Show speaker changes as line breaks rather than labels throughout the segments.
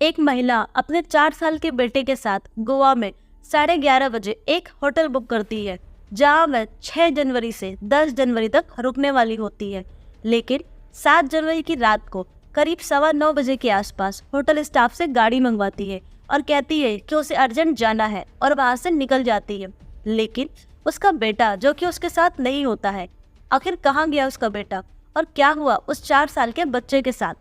एक महिला अपने 4 साल के बेटे के साथ गोवा में 11:30 बजे एक होटल बुक करती है, जहां वह 6 जनवरी से 10 जनवरी तक रुकने वाली होती है। लेकिन 7 जनवरी की रात को करीब 9:15 बजे के आसपास होटल स्टाफ से गाड़ी मंगवाती है और कहती है कि उसे अर्जेंट जाना है और वहां से निकल जाती है। लेकिन उसका बेटा जो कि उसके साथ नहीं होता है। आखिर कहाँ गया उसका बेटा और क्या हुआ उस 4 साल के बच्चे के साथ?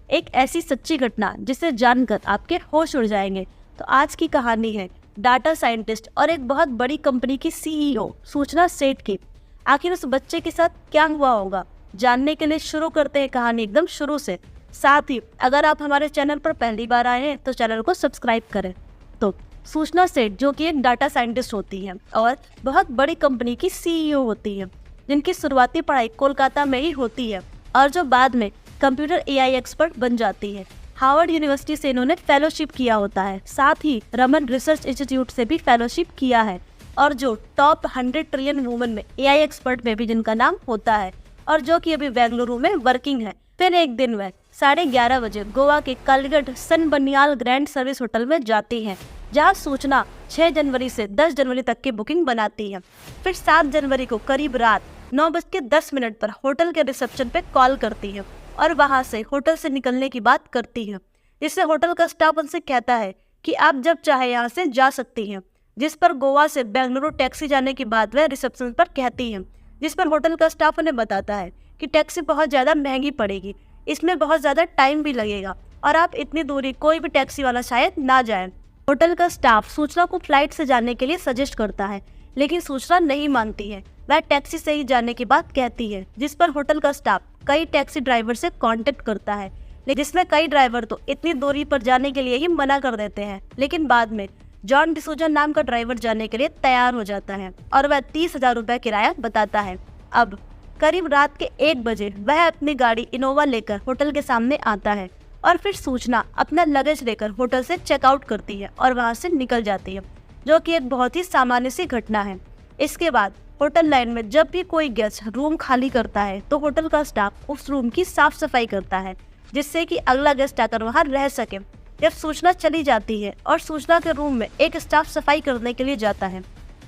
एक ऐसी सच्ची घटना जिसे जानकर आपके होश उड़ जाएंगे। तो आज की कहानी है डाटा साइंटिस्ट और एक बहुत बड़ी कंपनी की सीईओ सूचना सेठ की। आखिर उस बच्चे के साथ क्या हुआ होगा, जानने के लिए शुरू करते हैं कहानी एकदम शुरू से। साथ ही अगर आप हमारे चैनल पर पहली बार आए हैं तो चैनल को सब्सक्राइब करें। तो सूचना सेठ जो कि एक डाटा साइंटिस्ट होती है और बहुत बड़ी कंपनी की सीईओ होती है, जिनकी शुरुआती पढ़ाई कोलकाता में ही होती है और जो बाद में कंप्यूटर एआई एक्सपर्ट बन जाती है। हार्वर्ड यूनिवर्सिटी से इन्होंने फेलोशिप किया होता है, साथ ही रमन रिसर्च इंस्टीट्यूट से भी फेलोशिप किया है और जो टॉप 100 ट्रिलियन वुमेन में एआई एक्सपर्ट में भी जिनका नाम होता है और जो कि अभी बेंगलुरु में वर्किंग है। फिर एक दिन वह 11:30 बजे गोवा के कलगट सन बनियाल ग्रैंड सर्विस होटल में जाती है, जहां सूचना 6 जनवरी से 10 जनवरी तक की बुकिंग बनाती है। फिर 7 जनवरी को करीब रात 9:10 पर होटल के रिसेप्शन पे कॉल करती है और वहां से होटल से निकलने की बात करती है, जिससे होटल का स्टाफ उनसे कहता है कि आप जब चाहे यहाँ से जा सकती हैं। जिस पर गोवा से बेंगलुरु टैक्सी जाने के बाद वह रिसेप्शन पर कहती है, जिस पर होटल का स्टाफ उन्हें बताता है कि टैक्सी बहुत ज़्यादा महंगी पड़ेगी, इसमें बहुत ज़्यादा टाइम भी लगेगा और आप इतनी दूरी कोई भी टैक्सी वाला शायद ना जाए। होटल का स्टाफ सूचना को फ्लाइट से जाने के लिए सजेस्ट करता है, लेकिन सूचना नहीं मानती है। वह टैक्सी से ही जाने की बात कहती है, जिस पर होटल का स्टाफ कई टैक्सी ड्राइवर से कांटेक्ट करता है, जिसमें कई ड्राइवर तो इतनी दूरी पर जाने के लिए ही मना कर देते हैं। लेकिन बाद में जॉन डिसूजा नाम का ड्राइवर जाने के लिए तैयार हो जाता है और वह 30,000 रुपये किराया बताता है। अब करीब रात के 1 बजे वह अपनी गाड़ी इनोवा लेकर होटल के सामने आता है और फिर सूचना अपना लगेज लेकर होटल से चेकआउट करती है और वहां से निकल जाती है, जो कि एक बहुत ही सामान्य सी घटना है। इसके बाद होटल लाइन में जब भी कोई गेस्ट रूम खाली करता है तो होटल का स्टाफ उस रूम की साफ सफाई करता है, जिससे कि अगला गेस्ट आकर वहां रह सके। जब सूचना चली जाती है और सूचना के रूम में एक स्टाफ सफाई करने के लिए जाता है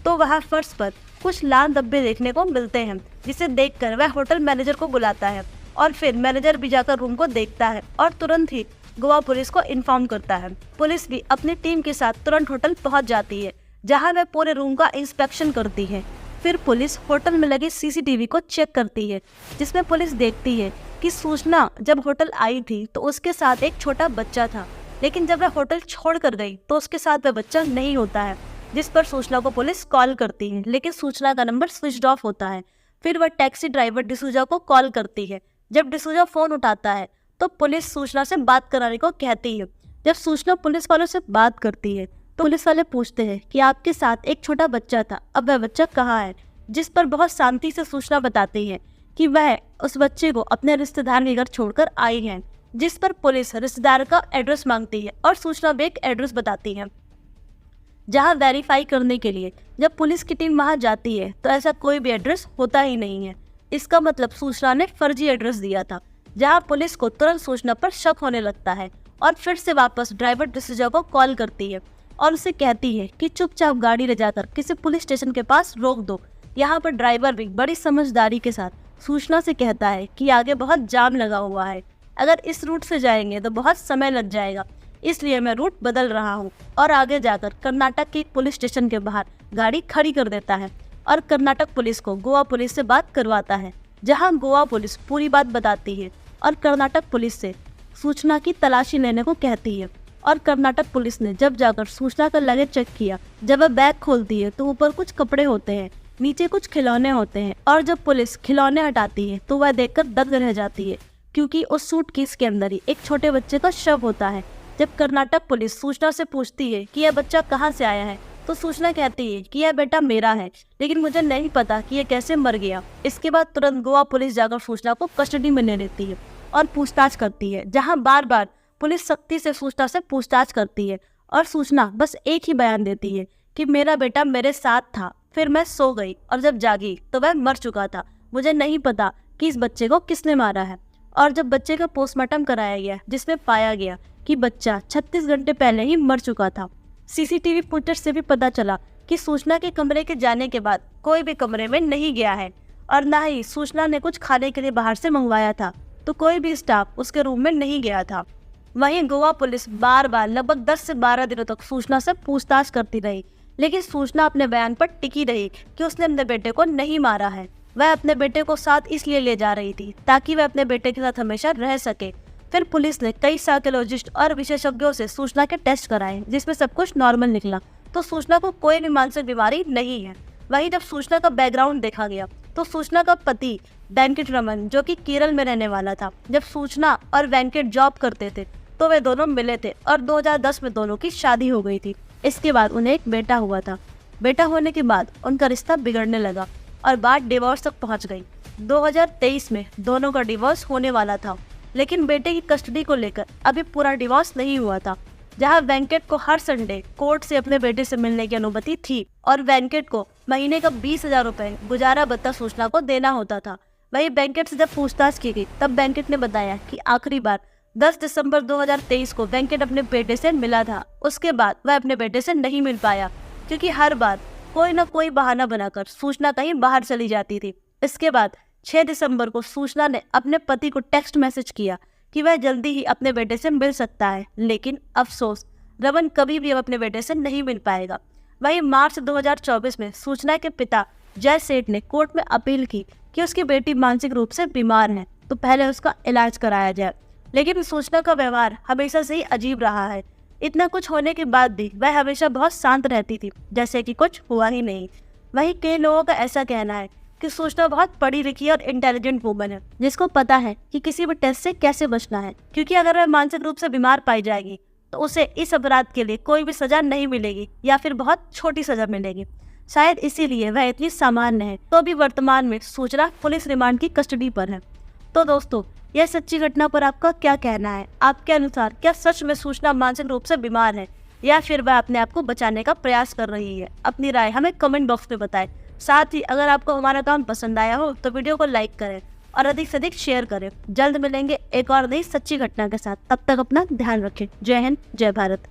तो वहां फर्श पर कुछ लाल धब्बे देखने को मिलते हैं, जिसे देखकर वह होटल मैनेजर को बुलाता है और फिर मैनेजर भी जाकर रूम को देखता है और तुरंत ही गोवा पुलिस को इन्फॉर्म करता है। पुलिस भी अपनी टीम के साथ तुरंत होटल पहुंच जाती है, जहां वह पूरे रूम का इंस्पेक्शन करती है। फिर पुलिस होटल में लगे सीसीटीवी को चेक करती है, जिसमें पुलिस देखती है कि सूचना जब होटल आई थी तो उसके साथ एक छोटा बच्चा था, लेकिन जब वह होटल छोड़कर गई तो उसके साथ वह बच्चा नहीं होता है। जिस पर सूचना को पुलिस कॉल करती है, लेकिन सूचना का नंबर स्विच ऑफ होता है। फिर वह टैक्सी ड्राइवर डिसूजा को कॉल करती है। जब डिसूजा फोन उठाता है तो पुलिस सूचना से बात कराने को कहती है। जब सूचना पुलिस वालों से बात करती है तो पुलिस वाले पूछते हैं कि आपके साथ एक छोटा बच्चा था, अब वह बच्चा कहाँ है? जिस पर बहुत शांति से सूचना बताती है कि वह उस बच्चे को अपने रिश्तेदार के घर छोड़कर आई है। जिस पर पुलिस रिश्तेदार का एड्रेस मांगती है और सूचना भी एक एड्रेस बताती है, जहां वेरीफाई करने के लिए जब पुलिस की टीम वहां जाती है तो ऐसा कोई भी एड्रेस होता ही नहीं है। इसका मतलब सूचना ने फर्जी एड्रेस दिया था, जहां पुलिस को तुरंत सूचना पर शक होने लगता है और फिर से वापस ड्राइवर डिसूजा को कॉल करती है और उसे कहती है कि चुपचाप गाड़ी ले जाकर किसी पुलिस स्टेशन के पास रोक दो। यहाँ पर ड्राइवर भी बड़ी समझदारी के साथ सूचना से कहता है कि आगे बहुत जाम लगा हुआ है, अगर इस रूट से जाएंगे तो बहुत समय लग जाएगा, इसलिए मैं रूट बदल रहा हूँ और आगे जाकर कर्नाटक के पुलिस स्टेशन के बाहर गाड़ी खड़ी कर देता है और कर्नाटक पुलिस को गोवा पुलिस से बात करवाता है, जहाँ गोवा पुलिस पूरी बात बताती है और कर्नाटक पुलिस से सूचना की तलाशी लेने को कहती है। और कर्नाटक पुलिस ने जब जाकर सूचना का लगेज चेक किया, जब वह बैग खोलती है तो ऊपर कुछ कपड़े होते हैं, नीचे कुछ खिलौने होते हैं और जब पुलिस खिलौने हटाती है तो वह देखकर दंग रह जाती है, क्योंकि उस सूटकेस के अंदर ही एक छोटे बच्चे का शव होता है। जब कर्नाटक पुलिस सूचना से पूछती है कि यह बच्चा कहाँ से आया है तो सूचना कहती है कि यह बेटा मेरा है, लेकिन मुझे नहीं पता कि यह कैसे मर गया। इसके बाद तुरंत गोवा पुलिस जाकर सूचना को कस्टडी में ले लेती है और पूछताछ करती है, जहाँ बार बार पुलिस सख्ती से सूचना से पूछताछ करती है और सूचना बस एक ही बयान देती है कि मेरा बेटा मेरे साथ था, फिर मैं सो गई और जब जागी तो वह मर चुका था, मुझे नहीं पता कि इस बच्चे को किसने मारा है। और जब बच्चे का पोस्टमार्टम कराया गया, जिसमें पाया गया कि बच्चा 36 घंटे पहले ही मर चुका था। सीसीटीवी फुटेज से भी पता चला कि सूचना के कमरे के जाने के बाद कोई भी कमरे में नहीं गया है और ना ही सूचना ने कुछ खाने के लिए बाहर से मंगवाया था, तो कोई भी स्टाफ उसके रूम में नहीं गया था। वहीं गोवा पुलिस बार बार लगभग 10 से 12 दिनों तक सूचना से पूछताछ करती रही, लेकिन सूचना अपने बयान पर टिकी रही कि उसने अपने बेटे को नहीं मारा है। वह अपने बेटे को साथ इसलिए ले जा रही थी ताकि वह अपने बेटे के साथ हमेशा रह सके। फिर पुलिस ने कई साइकोलॉजिस्ट और विशेषज्ञों से सूचना के टेस्ट कराए, जिसमें सब कुछ नॉर्मल निकला, तो सूचना को कोई भी मानसिक बीमारी नहीं है। वहीं जब सूचना का बैकग्राउंड देखा गया तो सूचना का पति वेंकट रमन, जो कि केरल में रहने वाला था, जब सूचना और वेंकट जॉब करते थे तो वे दोनों मिले थे और 2010 में दोनों की शादी हो गई थी। इसके बाद उन्हें एक बेटा हुआ था। बेटा होने के बाद उनका रिश्ता बिगड़ने लगा और बात डिवोर्स तक पहुंच गई। 2023 में दोनों का डिवोर्स होने वाला था, लेकिन बेटे की कस्टडी को लेकर अभी पूरा डिवोर्स नहीं हुआ था। जहां वेंकट को हर संडे कोर्ट से अपने बेटे से मिलने की अनुमति थी और वेंकट को महीने का 20,000 रुपए गुजारा भत्ता सूचना को देना होता था। वहीं वेंकट से जब पूछताछ की गई तब वेंकट ने बताया कि आखिरी बार 10 दिसंबर 2023 को वेंकट अपने बेटे से मिला था। उसके बाद वह अपने बेटे से नहीं मिल पाया क्योंकि हर बार कोई न कोई बहाना बनाकर सूचना कहीं बाहर चली जाती थी। इसके बाद 6 दिसंबर को सूचना ने अपने पति को टेक्स्ट मैसेज किया कि वह जल्दी ही अपने बेटे से मिल सकता है, लेकिन अफसोस रमन कभी भी अब अपने बेटे से नहीं मिल पाएगा। वहीं मार्च 2024 में सूचना के पिता जय सेठ ने कोर्ट में अपील की कि उसकी बेटी मानसिक रूप से बीमार है तो पहले उसका इलाज कराया जाए, लेकिन सूचना का व्यवहार हमेशा से ही अजीब रहा है। इतना कुछ होने के बाद भी वह हमेशा बहुत शांत रहती थी, जैसे कि कुछ हुआ ही नहीं। वहीं कई लोगों का ऐसा कहना है कि सूचना बहुत पढ़ी लिखी और इंटेलिजेंट वुमन है, जिसको पता है कि किसी भी टेस्ट से कैसे बचना है, क्योंकि अगर वह मानसिक रूप से बीमार पाई जाएगी तो उसे इस अपराध के लिए कोई भी सजा नहीं मिलेगी या फिर बहुत छोटी सजा मिलेगी। शायद इसीलिए वह इतनी सामान्य है, तो भी वर्तमान में सूचना पुलिस रिमांड की कस्टडी पर है। तो दोस्तों, यह सच्ची घटना पर आपका क्या कहना है? आपके अनुसार क्या सच में सूचना मानसिक रूप से बीमार है या फिर वह अपने आप को बचाने का प्रयास कर रही है? अपनी राय हमें कमेंट बॉक्स में बताएं। साथ ही अगर आपको हमारा काम पसंद आया हो तो वीडियो को लाइक करें और अधिक से अधिक शेयर करें। जल्द मिलेंगे एक और नई सच्ची घटना के साथ। तब तक अपना ध्यान रखें। जय हिंद, जय भारत।